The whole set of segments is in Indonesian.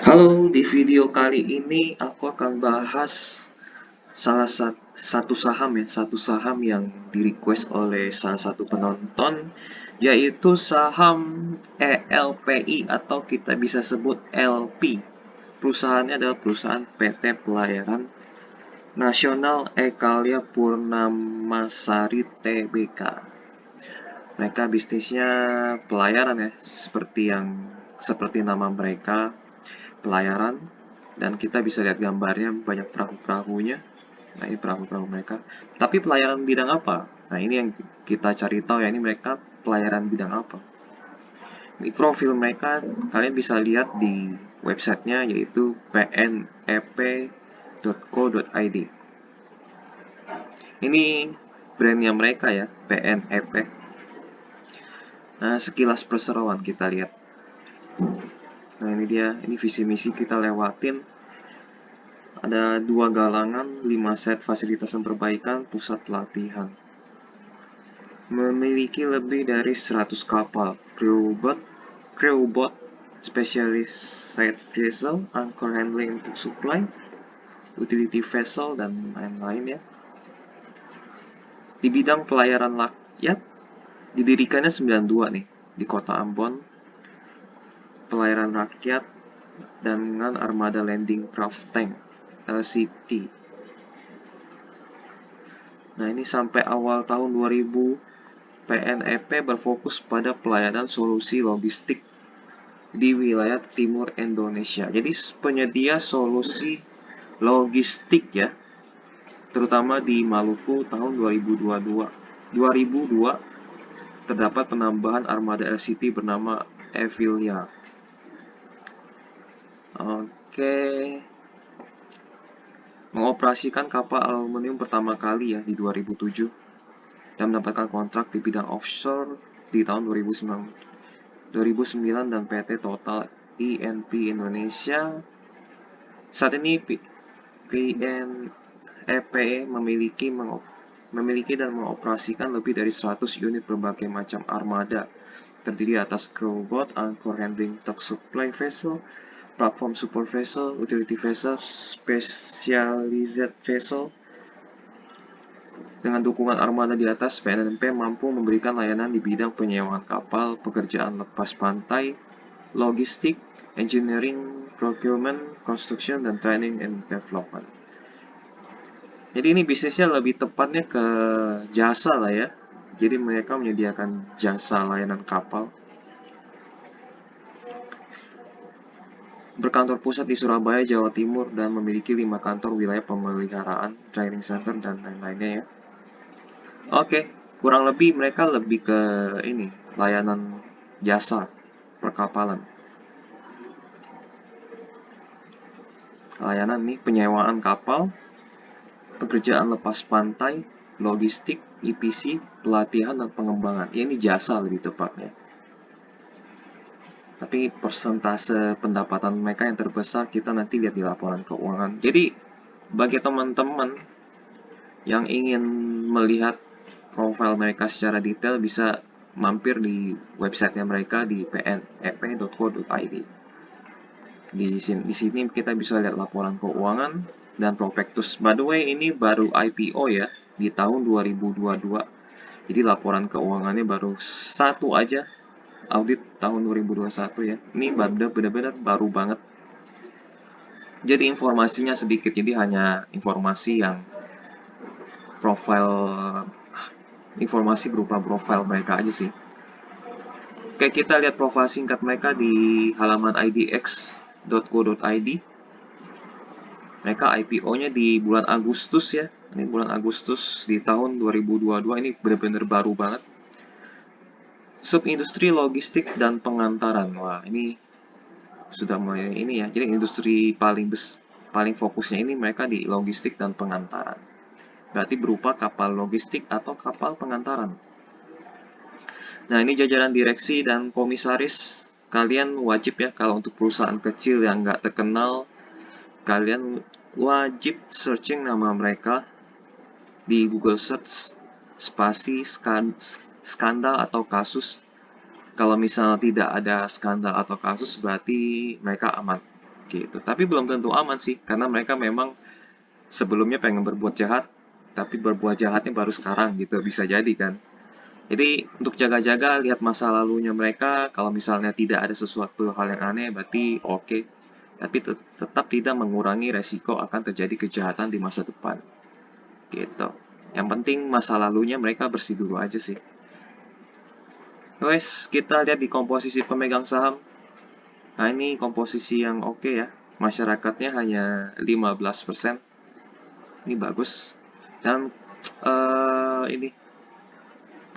Halo, di video kali ini aku akan bahas satu saham satu saham yang di-request oleh salah satu penonton, yaitu saham ELPI atau kita bisa sebut LP. Perusahaannya adalah perusahaan PT Pelayaran Nasional Ekalia Purnamasari Tbk. Mereka bisnisnya pelayaran seperti nama mereka, pelayaran, dan kita bisa lihat gambarnya banyak perahu-perahunya. Nah, ini perahu-perahu mereka. Tapi pelayaran bidang apa? Nah, ini yang kita cari tahu ya, ini mereka pelayaran bidang apa. Ini profil mereka kalian bisa lihat di websitenya, yaitu pnep.co.id. Ini brandnya mereka ya, PNEP. Nah, sekilas perseroan kita lihat. Nah, ini dia, ini visi misi kita lewatin. Ada 2 galangan, 5 set fasilitas dan perbaikan, pusat pelatihan. Memiliki lebih dari 100 kapal, crewboat, specialized vessel, anchor handling untuk supply, utility vessel, dan lain-lain ya. Di bidang pelayaran rakyat, didirikannya 92 nih, di kota Ambon. Pelayaran rakyat dengan armada landing craft tank, LCT. Nah, ini sampai awal tahun 2000, PNEP berfokus pada pelayanan solusi logistik di wilayah timur Indonesia. Jadi penyedia solusi logistik ya, terutama di Maluku tahun 2002 terdapat penambahan armada LCT bernama Evilia. Oke. Mengoperasikan kapal aluminium pertama kali ya di 2007 dan mendapatkan kontrak di bidang offshore di tahun 2009 dan PT Total INP Indonesia. Saat ini PNEP memiliki dan mengoperasikan lebih dari 100 unit berbagai macam armada, terdiri atas crewboat, anchor handling tug supply vessel, platform support vessel, utility vessel, specialized vessel. Dengan dukungan armada di atas, PNEP mampu memberikan layanan di bidang penyewaan kapal, pekerjaan lepas pantai, logistik, engineering, procurement, construction, dan training and development. Jadi ini bisnisnya lebih tepatnya ke jasa lah ya. Jadi mereka menyediakan jasa layanan kapal. Berkantor pusat di Surabaya, Jawa Timur, dan memiliki 5 kantor wilayah pemeliharaan, training center, dan lain-lainnya ya. Oke, kurang lebih mereka lebih ke ini, layanan jasa perkapalan. Layanan nih, penyewaan kapal, pekerjaan lepas pantai, logistik, EPC, pelatihan, dan pengembangan. Ya, ini jasa lebih tepatnya. Tapi persentase pendapatan mereka yang terbesar kita nanti lihat di laporan keuangan. Jadi, bagi teman-teman yang ingin melihat profil mereka secara detail, bisa mampir di websitenya mereka di pnep.co.id. Di sini kita bisa lihat laporan keuangan dan prospektus. By the way, ini baru IPO ya di tahun 2022. Jadi laporan keuangannya baru satu aja, audit tahun 2021 ya. Ini benar-benar baru banget. Jadi informasinya sedikit, jadi hanya informasi berupa profil mereka aja sih. Oke, kita lihat profil singkat mereka di halaman idx.co.id. Mereka IPO-nya di bulan Agustus ya. Ini bulan Agustus di tahun 2022, ini benar-benar baru banget. Subindustri logistik dan pengantaran. Wah, ini sudah mulai ini ya. Jadi industri paling fokusnya ini mereka di logistik dan pengantaran. Berarti berupa kapal logistik atau kapal pengantaran. Nah, ini jajaran direksi dan komisaris. Kalian wajib ya, kalau untuk perusahaan kecil yang nggak terkenal, kalian wajib searching nama mereka di Google Search, spasi skandal atau kasus. Kalau misalnya tidak ada skandal atau kasus, berarti mereka aman. gitu. Tapi belum tentu aman sih, karena mereka memang sebelumnya pengen berbuat jahat, tapi berbuat jahatnya baru sekarang gitu, bisa jadi kan. Jadi untuk jaga-jaga lihat masa lalunya mereka, kalau misalnya tidak ada sesuatu hal yang aneh berarti oke. Tapi tetap tidak mengurangi resiko akan terjadi kejahatan di masa depan. Gitu. Yang penting masa lalunya mereka bersih dulu aja sih. Wes, kita lihat di komposisi pemegang saham. Nah, ini komposisi yang oke ya. Masyarakatnya hanya 15%. Ini bagus. Dan ini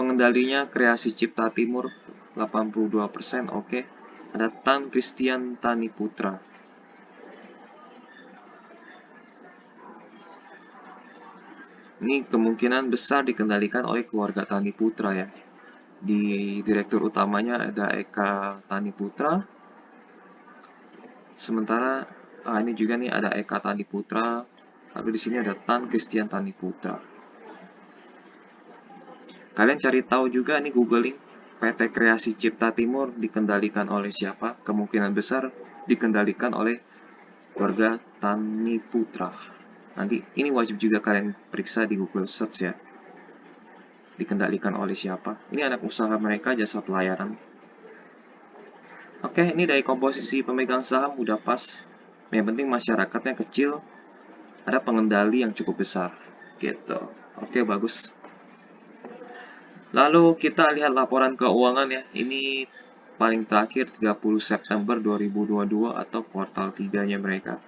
pengendalinya Kreasi Cipta Timur 82%, oke. Ada Tan Christian Tani Putra. Ini kemungkinan besar dikendalikan oleh keluarga Tani Putra ya. Di direktur utamanya ada Eka Tani Putra. Sementara ini juga nih ada Eka Tani Putra. Lalu di sini ada Tan Christian Tani Putra. Kalian cari tahu juga nih googling PT Kreasi Cipta Timur dikendalikan oleh siapa? Kemungkinan besar dikendalikan oleh keluarga Tani Putra. Nanti ini wajib juga kalian periksa di Google Search ya. Dikendalikan oleh siapa? Ini anak usaha mereka jasa pelayaran. Oke, ini dari komposisi pemegang saham udah pas. Yang penting masyarakatnya kecil, ada pengendali yang cukup besar. Gitu. Oke, bagus. Lalu kita lihat laporan keuangan ya. Ini paling terakhir 30 September 2022 atau kuartal 3-nya mereka.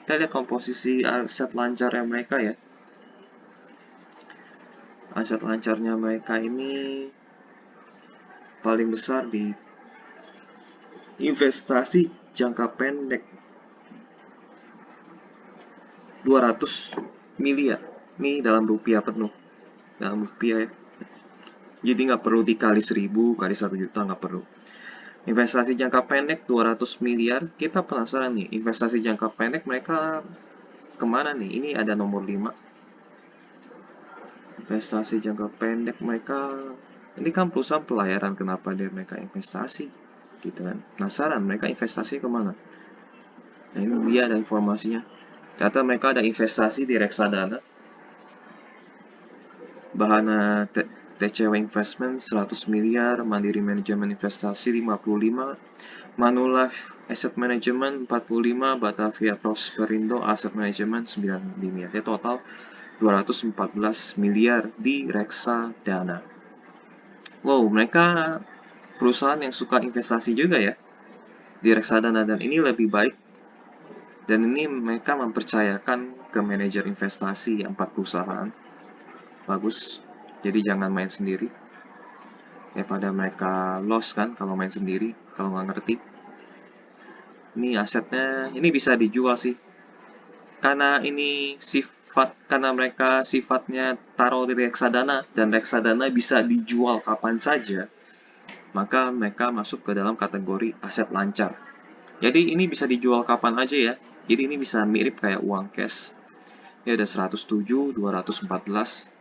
Kita lihat komposisi aset lancarnya mereka ya. Aset lancarnya mereka ini paling besar di investasi jangka pendek 200 miliar. Ini dalam rupiah penuh. Dalam rupiah ya. Jadi nggak perlu dikali 1000, kali 1 juta, nggak perlu. Investasi jangka pendek 200 miliar. Kita penasaran nih, investasi jangka pendek mereka kemana nih? Ini ada nomor 5. Investasi jangka pendek mereka, ini kan perusahaan pelayaran, kenapa mereka investasi? Gitu kan. Penasaran, mereka investasi kemana? Nah, ini dia ada informasinya. Ternyata mereka ada investasi di reksadana. Bahana TCW Investment 100 miliar, Mandiri Manajemen Investasi 55, Manulife Asset Management 45, Batavia Prosperindo Asset Management 9 miliar. Ya, total 214 miliar di reksadana. Wow, mereka perusahaan yang suka investasi juga ya di reksadana, dan ini lebih baik. Dan ini mereka mempercayakan ke manajer investasi 4 perusahaan. Bagus. Jadi jangan main sendiri. Daripada mereka loss kan kalau main sendiri, kalau nggak ngerti. Ini asetnya, ini bisa dijual sih. Karena ini karena mereka sifatnya taruh di reksadana, dan reksadana bisa dijual kapan saja, maka mereka masuk ke dalam kategori aset lancar. Jadi ini bisa dijual kapan aja ya. Jadi ini bisa mirip kayak uang cash. Ini ada 107, 214.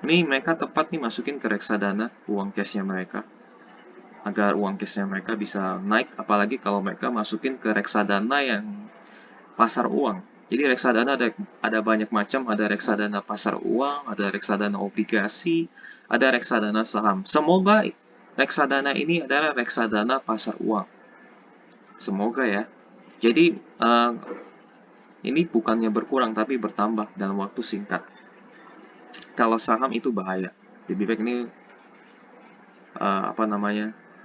Ini mereka tepat nih masukin ke reksadana uang cashnya mereka. Agar uang cashnya mereka bisa naik, apalagi kalau mereka masukin ke reksadana yang pasar uang. Jadi reksadana ada banyak macam, ada reksadana pasar uang, ada reksadana obligasi, ada reksadana saham. Semoga reksadana ini adalah reksadana pasar uang. Semoga ya. Jadi ini bukannya berkurang tapi bertambah dalam waktu singkat. Kalau saham itu bahaya. Lebih baik ini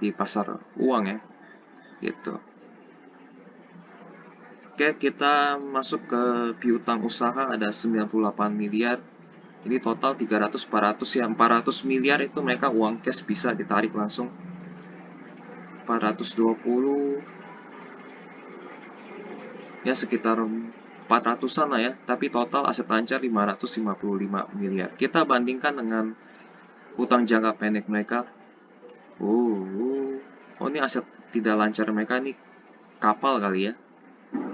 di pasar uang ya, gitu. Oke, kita masuk ke piutang usaha, ada 98 miliar. Ini total 300-400 ya. 400 miliar itu mereka uang cash bisa ditarik langsung. 420 ya, sekitar 400-an lah ya. Tapi total aset lancar 555 miliar. Kita bandingkan dengan utang jangka pendek mereka. Oh, ini aset tidak lancar mereka nih kapal kali ya.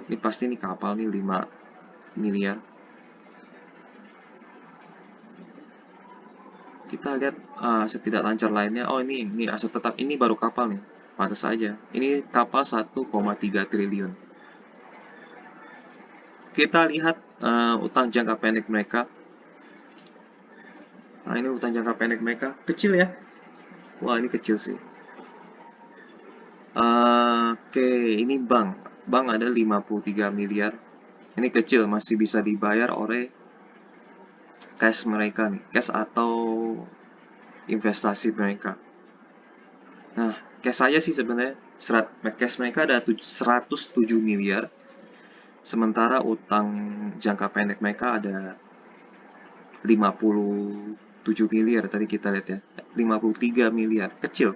Ini pasti nih kapal nih 5 miliar. Kita lihat aset tidak lancar lainnya. Oh, ini aset tetap, ini baru kapal nih. Pantas saja. Ini kapal 1,3 triliun. Kita lihat utang jangka pendek mereka. Nah, ini utang jangka pendek mereka. Kecil ya. Wah, ini kecil sih. Oke, ini bank. Bank ada 53 miliar. Ini kecil, masih bisa dibayar oleh cash mereka nih. Cash atau investasi mereka. Nah, cash saja sih sebenarnya. Cash mereka ada 107 miliar. Sementara utang jangka pendek mereka ada 57 miliar tadi kita lihat ya. 53 miliar, kecil.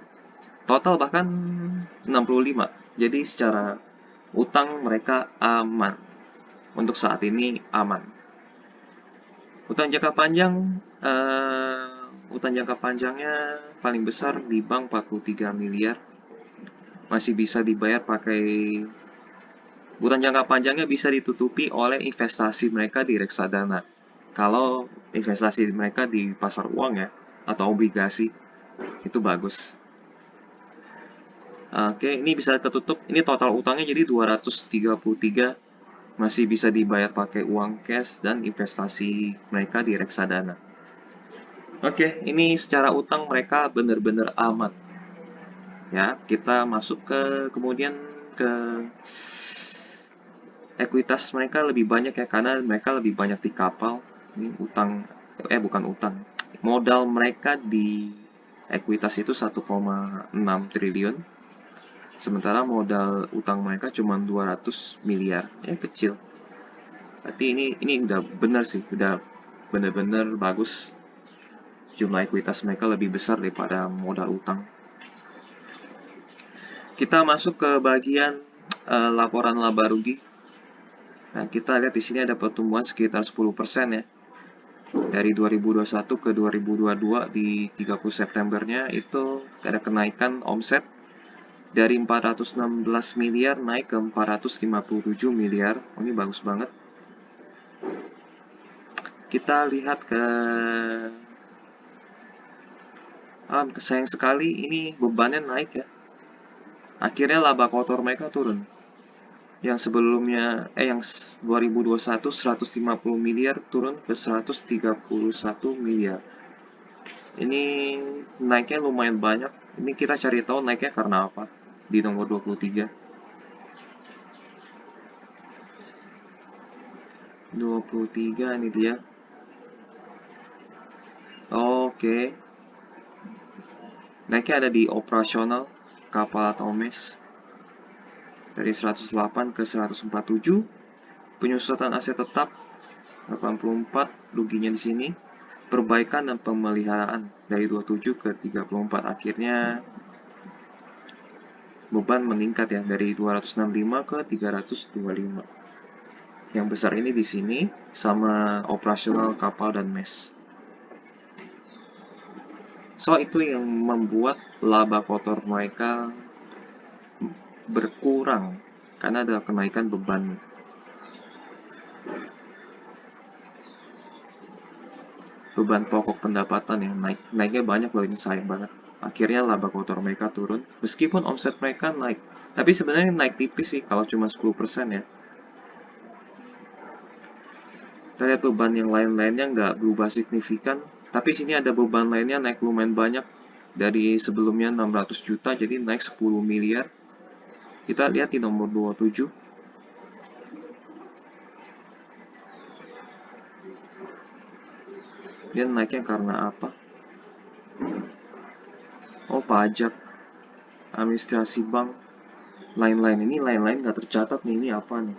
Total bahkan 65. Jadi secara utang mereka aman. Untuk saat ini aman. Utang jangka panjang, utang jangka panjangnya paling besar di bank 43 miliar. Masih bisa dibayar pakai utang jangka panjangnya bisa ditutupi oleh investasi mereka di reksadana. Kalau investasi mereka di pasar uang ya, atau obligasi, itu bagus. Oke, ini bisa tertutup. Ini total utangnya jadi 233, masih bisa dibayar pakai uang cash dan investasi mereka di reksadana. Oke, ini secara utang mereka benar-benar aman. Ya, kita masuk ke kemudian ke ekuitas mereka lebih banyak ya, karena mereka lebih banyak di kapal. Ini utang, bukan utang. Modal mereka di ekuitas itu 1,6 triliun. Sementara modal utang mereka cuma 200 miliar. Ya, kecil. Berarti ini udah benar sih, udah benar-benar bagus. Jumlah ekuitas mereka lebih besar daripada modal utang. Kita masuk ke bagian laporan laba rugi. Nah, kita lihat di sini ada pertumbuhan sekitar 10% ya. Dari 2021 ke 2022 di 30 Septembernya itu ada kenaikan omset dari 416 miliar naik ke 457 miliar. Ini bagus banget. Kita lihat ke sayang sekali ini bebannya naik ya. Akhirnya laba kotor mereka turun. Yang sebelumnya yang 2021 150 miliar turun ke 131 miliar. Ini naiknya lumayan banyak. Ini kita cari tahu naiknya karena apa di nomor 23. 23 ini dia. Oke. Naiknya ada di operasional kapal atau mes. Dari 108 ke 147. Penyusutan aset tetap 84, ruginya di sini. Perbaikan dan pemeliharaan dari 27 ke 34. Akhirnya beban meningkat ya dari 265 ke 325. Yang besar ini di sini sama operasional kapal dan mes. So itu yang membuat laba kotor mereka berkurang karena ada kenaikan beban. Beban pokok pendapatan yang naiknya banyak loh, ini sayang banget. Akhirnya laba kotor mereka turun meskipun omset mereka naik. Tapi sebenarnya naik tipis sih kalau cuma 10% ya. Kita lihat beban yang lain-lainnya nggak berubah signifikan. Tapi sini ada beban lainnya naik lumayan banyak. Dari sebelumnya 600 juta jadi naik 10 miliar. Kita lihat di nomor 27. Dia naiknya karena apa? Oh, pajak, administrasi bank, lain-lain. Ini lain-lain nggak tercatat nih, ini apa nih?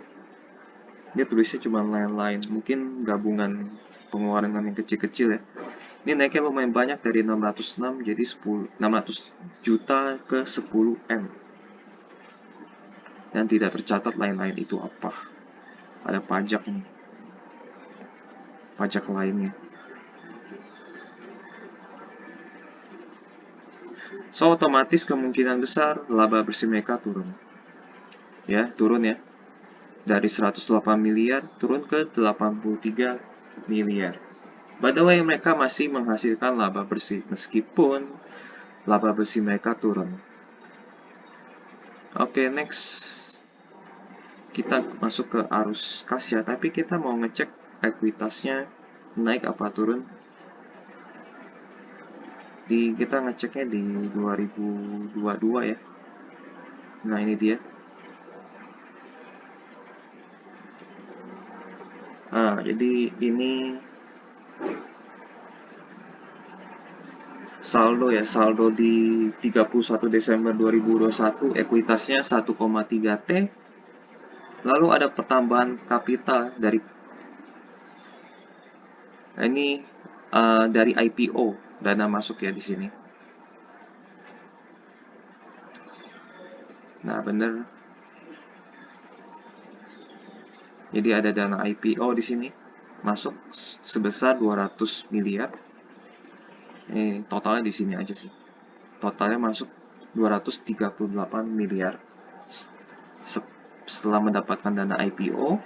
Dia tulisnya cuma lain-lain. Mungkin gabungan pengeluaran yang kecil-kecil ya. Ini naiknya lumayan banyak dari 606 jadi 600 juta ke 10 M. Dan tidak tercatat lain-lain itu apa. Ada pajak nih. Pajak lainnya. So, otomatis kemungkinan besar laba bersih mereka turun. Ya, turun ya. Dari 108 miliar turun ke 83 miliar. By the way, mereka masih menghasilkan laba bersih meskipun laba bersih mereka turun. Oke, next. kita masuk ke arus kas ya, tapi kita mau ngecek ekuitasnya naik apa turun. Kita ngeceknya di 2022 ya. Nah, ini dia. Jadi ini saldo ya, saldo di 31 Desember 2021, ekuitasnya 1,3 T. Lalu ada pertambahan kapital dari IPO, dana masuk ya di sini. Nah, bener. Jadi ada dana IPO di sini masuk sebesar 200 miliar. Ini totalnya di sini aja sih. Totalnya masuk 238 miliar setelah mendapatkan dana IPO.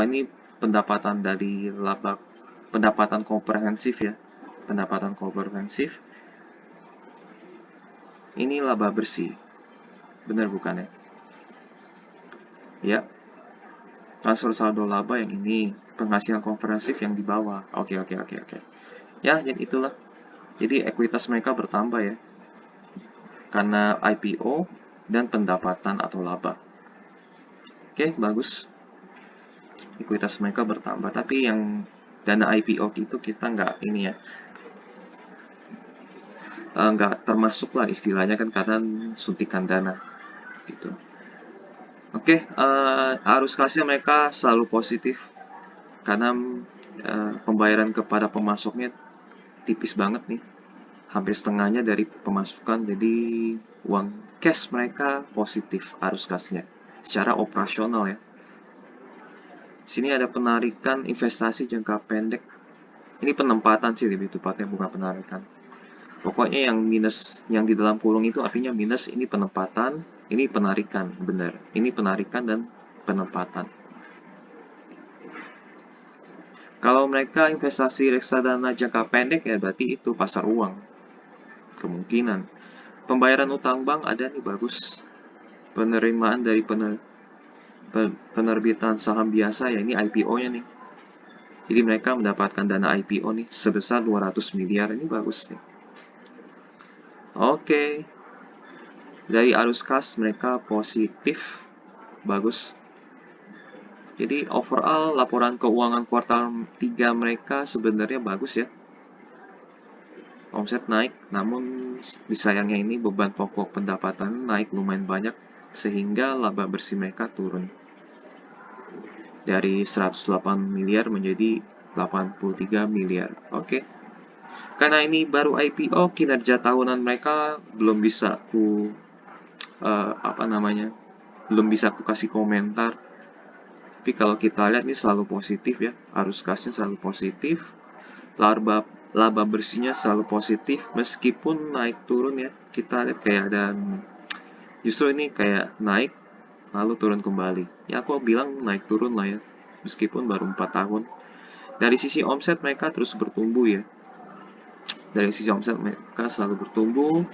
Ini pendapatan dari laba, pendapatan komprehensif ya. Pendapatan komprehensif. Ini laba bersih. Benar bukan ya? Ya. Transfer saldo laba yang ini, penghasilan komprehensif yang di bawah. Oke. Ya, jadi itulah. Jadi ekuitas mereka bertambah ya. Karena IPO dan pendapatan atau laba. Oke, bagus. Ekuitas mereka bertambah, tapi yang dana IPO itu kita nggak ini ya. Nggak termasuk lah istilahnya kan karena suntikan dana gitu. Oke, arus kasnya mereka selalu positif karena pembayaran kepada pemasoknya tipis banget nih, hampir setengahnya dari pemasukan, jadi uang cash mereka positif arus kasnya secara operasional ya. Sini ada penarikan investasi jangka pendek. Ini penempatan sih lebih tepatnya, bukan penarikan. Pokoknya yang minus, yang di dalam kurung itu artinya minus, ini penempatan, ini penarikan, benar. Ini penarikan dan penempatan. Kalau mereka investasi reksadana jangka pendek ya berarti itu pasar uang. Kemungkinan. Pembayaran utang bank ada nih, bagus. Penerimaan dari penerbitan saham biasa ya, ini IPO-nya nih. Jadi mereka mendapatkan dana IPO nih sebesar 200 miliar, ini bagus nih. Oke. Dari arus kas mereka positif, bagus. Jadi overall laporan keuangan kuartal 3 mereka sebenarnya bagus ya. Omset naik, namun disayangnya ini beban pokok pendapatan naik lumayan banyak sehingga laba bersih mereka turun dari 108 miliar menjadi 83 miliar. Oke. Karena ini baru IPO, kinerja tahunan mereka belum bisa belum bisa aku kasih komentar. Tapi kalau kita lihat ini selalu positif ya, arus kasnya selalu positif, laba bersihnya selalu positif, meskipun naik turun ya. Kita lihat kayak ada, justru ini kayak naik lalu turun kembali. Ya aku bilang naik turun lah ya, meskipun baru 4 tahun. Dari sisi omset mereka terus bertumbuh ya. Dari sisi omset mereka selalu bertumbuh.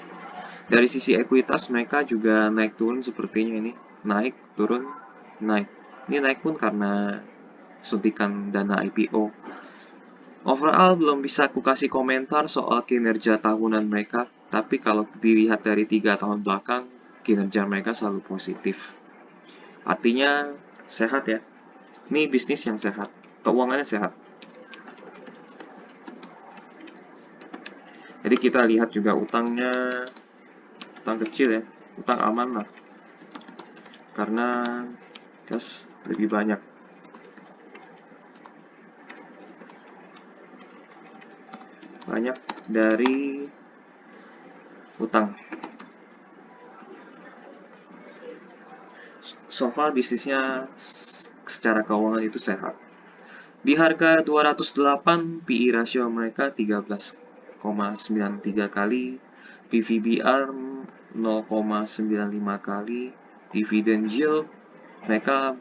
Dari sisi ekuitas mereka juga naik turun sepertinya ini. Naik, turun, naik. Ini naik pun karena suntikan dana IPO. Overall belum bisa aku kasih komentar soal kinerja tahunan mereka, tapi kalau dilihat dari 3 tahun belakang, kinerja mereka selalu positif. Artinya sehat ya. Ini bisnis yang sehat, keuangannya sehat. Jadi kita lihat juga utangnya, utang kecil ya, utang aman lah. Karena gas lebih banyak. Banyak dari utang. So far bisnisnya secara keuangan itu sehat. Di harga 208, PI rasio mereka 13,93 kali, PVBR 0,95 kali, dividen yield mereka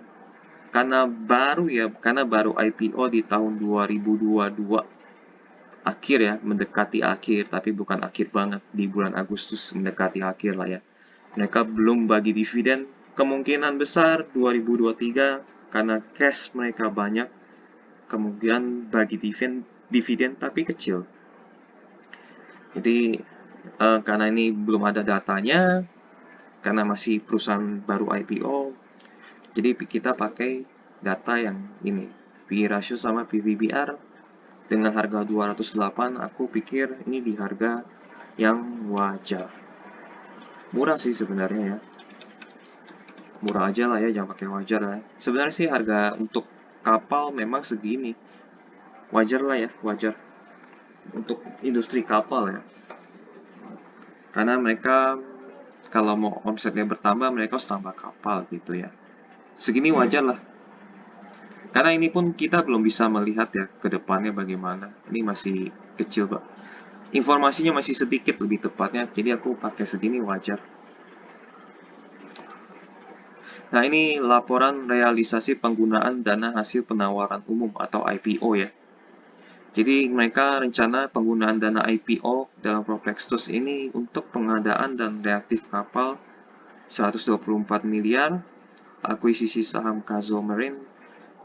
karena baru IPO di tahun 2022 mendekati akhir, tapi bukan akhir banget, di bulan Agustus mendekati akhir lah ya. Mereka belum bagi dividen. Kemungkinan besar 2023 karena cash mereka banyak, kemungkinan bagi dividen tapi kecil. Jadi karena ini belum ada datanya, karena masih perusahaan baru IPO, jadi kita pakai data yang ini, PE ratio sama PBBR dengan harga 208. Aku pikir ini di harga yang wajar. Murah sih sebenarnya ya. Murah aja lah ya, jangan pakai wajar lah. Sebenarnya sih harga untuk kapal memang segini. Wajar lah ya, wajar. Untuk industri kapal ya. Karena mereka kalau mau omsetnya bertambah, mereka harus tambah kapal gitu ya. Segini wajar lah. Karena ini pun kita belum bisa melihat ya ke depannya bagaimana. Ini masih kecil, Pak. Informasinya masih sedikit lebih tepatnya, jadi aku pakai segini wajar. Nah, ini laporan realisasi penggunaan dana hasil penawaran umum atau IPO ya. Jadi mereka rencana penggunaan dana IPO dalam Propextus ini untuk pengadaan dan reaktif kapal 124 miliar, akuisisi saham Kazo Marine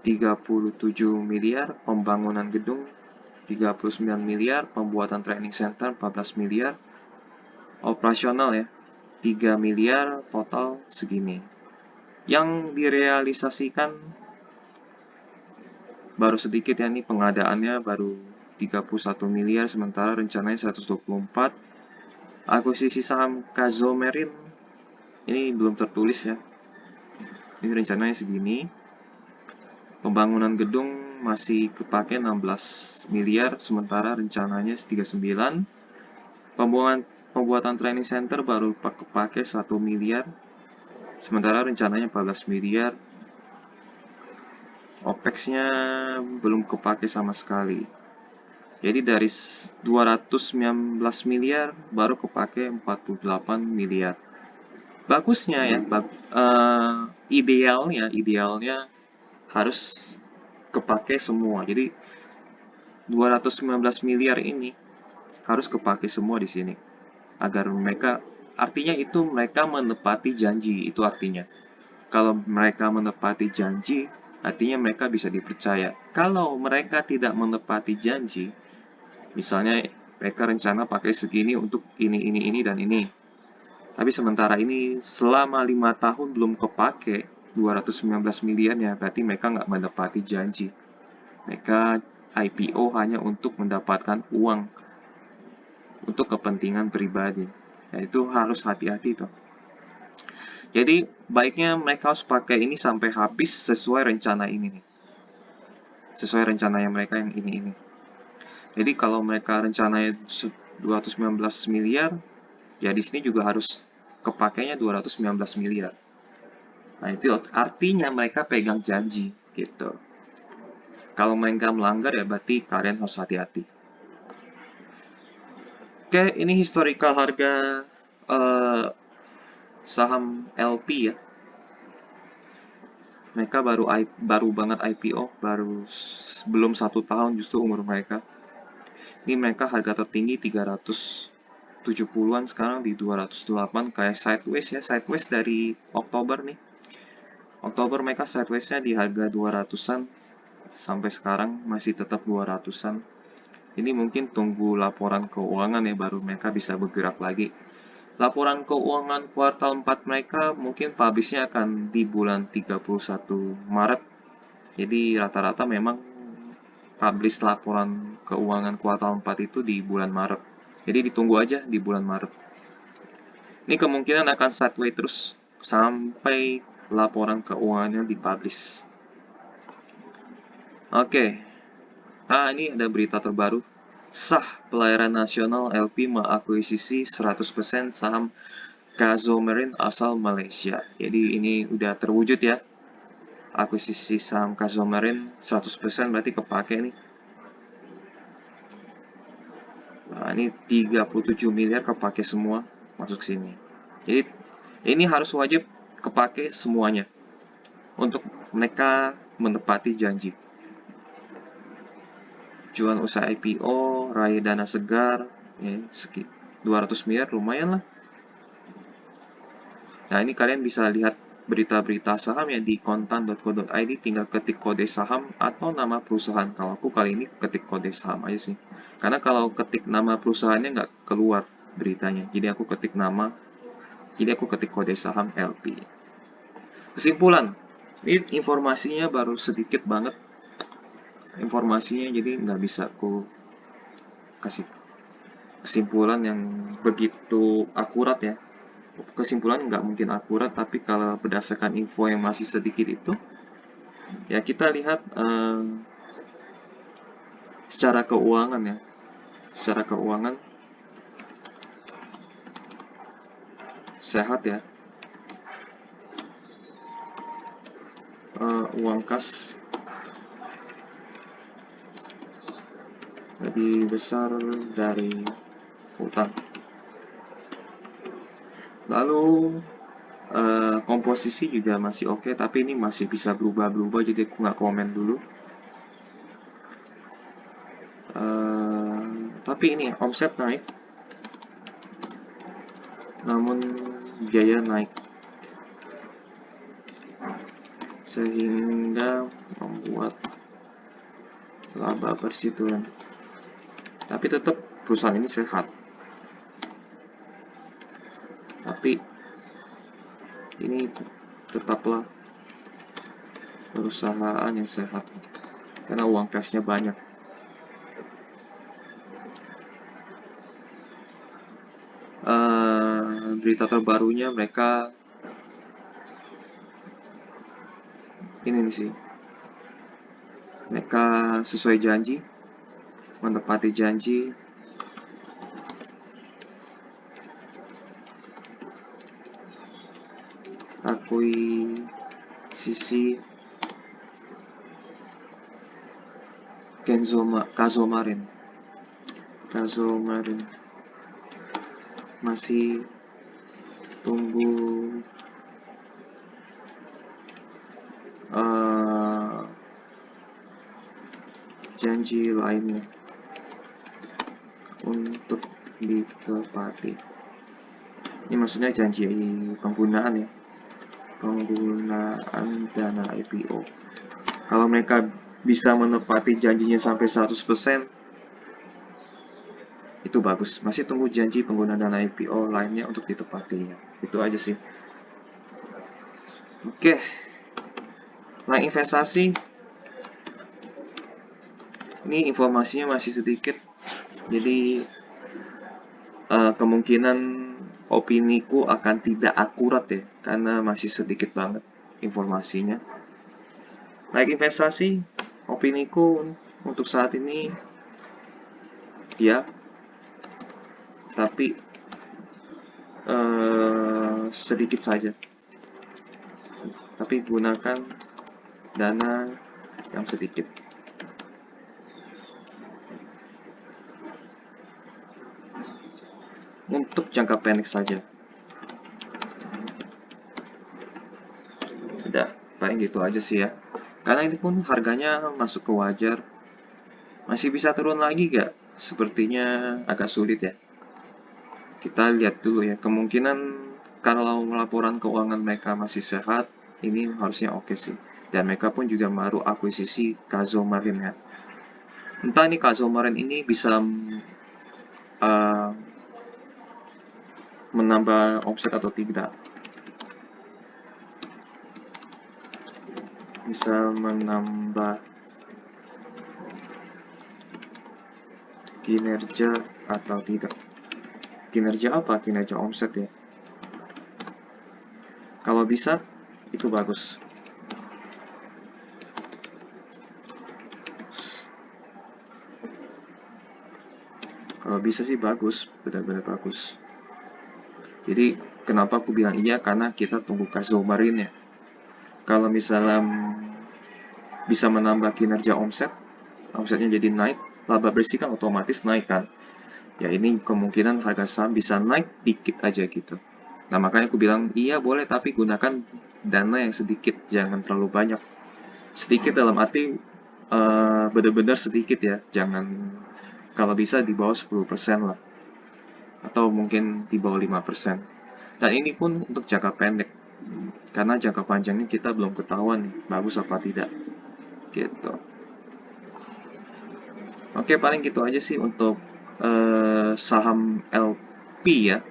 37 miliar, pembangunan gedung 39 miliar, pembuatan training center 14 miliar, operasional ya 3 miliar, total segini. Yang direalisasikan baru sedikit ya, nih pengadaannya baru 31 miliar, sementara rencananya 124. Akuisisi saham Kazo Marine ini belum tertulis ya. Ini rencananya segini. Pembangunan gedung masih kepake 16 miliar, sementara rencananya 39. Pembuatan training center baru kepake 1 miliar, sementara rencananya 14 miliar. OPEX-nya belum kepake sama sekali. Jadi dari 219 miliar baru kepake 48 miliar. Bagusnya ya, idealnya harus kepake semua. Jadi 219 miliar ini harus kepake semua di sini. Agar mereka, artinya itu mereka menepati janji, itu artinya. Kalau mereka menepati janji, artinya mereka bisa dipercaya. Kalau mereka tidak menepati janji, misalnya mereka rencana pakai segini untuk ini, dan ini. Tapi sementara ini selama 5 tahun belum kepake 219 miliarnya, berarti mereka nggak menepati janji. Mereka IPO hanya untuk mendapatkan uang untuk kepentingan pribadi. Nah, itu harus hati-hati tuh. Jadi baiknya mereka harus pakai ini sampai habis sesuai rencana ini nih. Sesuai rencananya mereka yang ini. Jadi kalau mereka rencananya 219 miliar, ya di sini juga harus kepakainya 219 miliar. Nah, itu artinya mereka pegang janji gitu. Kalau mereka melanggar ya berarti kalian harus hati-hati. Oke, ini historical harga saham LP ya. Mereka baru banget IPO, baru belum 1 tahun justru umur mereka. Ini mereka harga tertinggi 370-an, sekarang di 208, kayak sideways ya, sideways dari Oktober nih. Oktober mereka sidewaysnya di harga 200-an, sampai sekarang masih tetap 200-an. Ini mungkin tunggu laporan keuangan ya, baru mereka bisa bergerak lagi. Laporan keuangan kuartal 4 mereka mungkin publishnya akan di bulan 31 Maret. Jadi rata-rata memang publish laporan keuangan kuartal 4 itu di bulan Maret. Jadi ditunggu aja di bulan Maret. Ini kemungkinan akan sideways terus sampai laporan keuangannya dipublish. Oke. Nah, ini ada berita terbaru. Sah Pelayaran Nasional LP mengakuisisi 100% saham Kazo Marine asal Malaysia. Jadi ini udah terwujud ya. Akuisisi saham Kazo Marine 100% berarti kepake nih. Nah, ini 37 miliar kepake semua masuk sini. Jadi ini harus wajib kepake semuanya untuk mereka menepati janji. Jual usaha IPO, raih dana segar, ya, 200 miliar lumayan lah. Nah, ini kalian bisa lihat berita-berita saham ya di kontan.co.id, tinggal ketik kode saham atau nama perusahaan. Kalau aku kali ini ketik kode saham aja sih. Karena kalau ketik nama perusahaannya nggak keluar beritanya. Jadi aku ketik kode saham LP. Kesimpulan, ini informasinya baru sedikit banget. Informasinya jadi nggak bisa aku kasih kesimpulan yang begitu akurat ya. Kesimpulan nggak mungkin akurat, tapi kalau berdasarkan info yang masih sedikit itu, ya kita lihat secara keuangan ya. Secara keuangan sehat ya. Uang kas lebih besar dari utang. Lalu komposisi juga masih oke, tapi ini masih bisa berubah-berubah, jadi aku nggak komen dulu. Tapi ini omset naik, namun biaya naik, sehingga membuat laba bersih turun. Tapi tetap perusahaan ini sehat. Tapi ini tetaplah perusahaan yang sehat karena uang cashnya banyak. Berita terbarunya mereka ini nih sih, mereka sesuai janji, menepati janji, akuisisi Kazomarin masih tunggu janji lainnya untuk ditepati. Ini maksudnya janji penggunaan ya, penggunaan dana IPO. Kalau mereka bisa menepati janjinya sampai 100%, itu bagus. Masih tunggu janji penggunaan dana IPO lainnya untuk ditepati. Itu aja sih. Oke. Nah, investasi ini informasinya masih sedikit, jadi kemungkinan opiniku akan tidak akurat ya, karena masih sedikit banget informasinya. Naik investasi, opiniku untuk saat ini ya, tapi sedikit saja. Tapi gunakan dana yang sedikit. Untuk jangka pendek saja. Udah, paling gitu aja sih ya. Karena ini pun harganya masuk ke wajar. Masih bisa turun lagi gak? Sepertinya agak sulit ya. Kita lihat dulu ya. Kemungkinan kalau laporan keuangan mereka masih sehat, ini harusnya oke sih. Dan mereka pun juga baru akuisisi Kazomarin ya. Entah nih Kazomarin ini bisa menambah omset atau tidak. Bisa menambah kinerja atau tidak. Kinerja apa? Kinerja omset ya. Kalau bisa, itu bagus. Kalau bisa sih bagus, benar-benar bagus. Jadi kenapa aku bilang iya, karena kita tunggu Kazomarin ya. Kalau misalnya bisa menambah kinerja omsetnya jadi naik, laba bersih kan otomatis naik kan. Ya ini kemungkinan harga saham bisa naik dikit aja gitu. Nah makanya aku bilang iya boleh, tapi gunakan dana yang sedikit, jangan terlalu banyak. Sedikit dalam arti benar-benar sedikit ya, jangan, kalau bisa di bawah 10% lah, atau mungkin di bawah 5%. Dan ini pun untuk jangka pendek, karena jangka panjangnya kita belum ketahuan nih, bagus apa tidak, gitu. Oke, paling gitu aja sih untuk saham LP ya.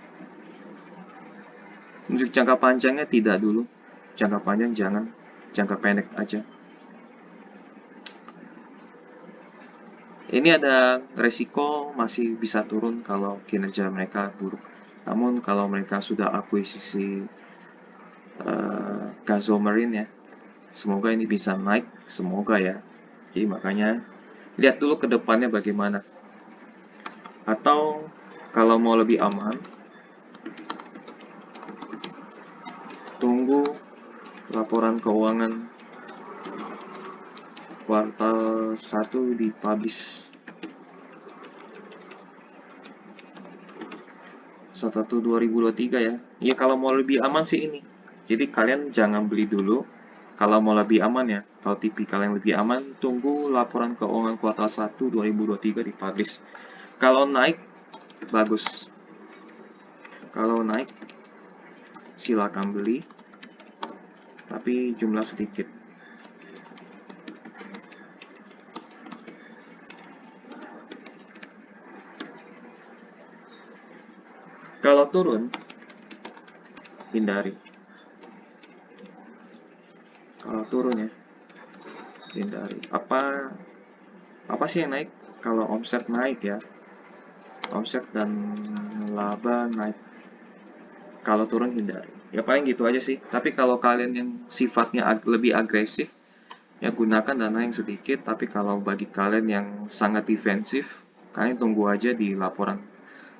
Untuk jangka panjangnya tidak dulu, jangka panjang jangan, jangka pendek aja. Ini ada resiko masih bisa turun kalau kinerja mereka buruk. Namun kalau mereka sudah akuisisi Gazomarine ya, semoga ini bisa naik, semoga ya. Jadi makanya lihat dulu ke depannya bagaimana. Atau kalau mau lebih aman, tunggu laporan keuangan kuartal 1 dipublish 1 2023 ya. Ya kalau mau lebih aman sih ini. Jadi kalian jangan beli dulu. Kalau mau lebih aman ya, kalau tipikal yang lebih aman, tunggu laporan keuangan kuartal 1 2023 dipublish. Kalau naik, bagus. Kalau naik, silakan beli. Tapi jumlah sedikit. Kalau turun, hindari. Kalau turun ya, hindari. Apa sih yang naik? Kalau omset naik ya, omset dan laba naik. Kalau turun hindari. Ya paling gitu aja sih. Tapi kalau kalian yang sifatnya lebih agresif, ya gunakan dana yang sedikit. Tapi kalau bagi kalian yang sangat defensif, kalian tunggu aja di laporan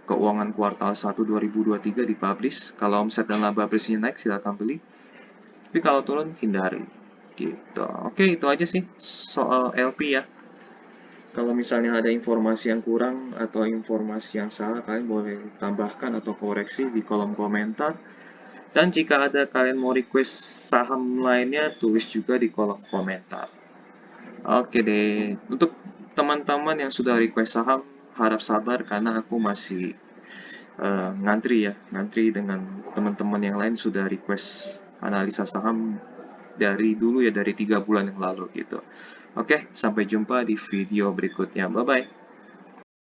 keuangan kuartal 1 2023 dipublish. Kalau omset dan laba bersihnya naik, silakan beli. Tapi kalau turun, hindari. Gitu. Oke, itu aja sih soal LP ya. Kalau misalnya ada informasi yang kurang atau informasi yang salah, kalian boleh tambahkan atau koreksi di kolom komentar. Dan jika ada kalian mau request saham lainnya, tulis juga di kolom komentar. Oke deh, untuk teman-teman yang sudah request saham, harap sabar karena aku masih ngantri ya, ngantri dengan teman-teman yang lain sudah request analisa saham dari dulu ya, dari 3 bulan yang lalu gitu. Oke, sampai jumpa di video berikutnya. Bye-bye.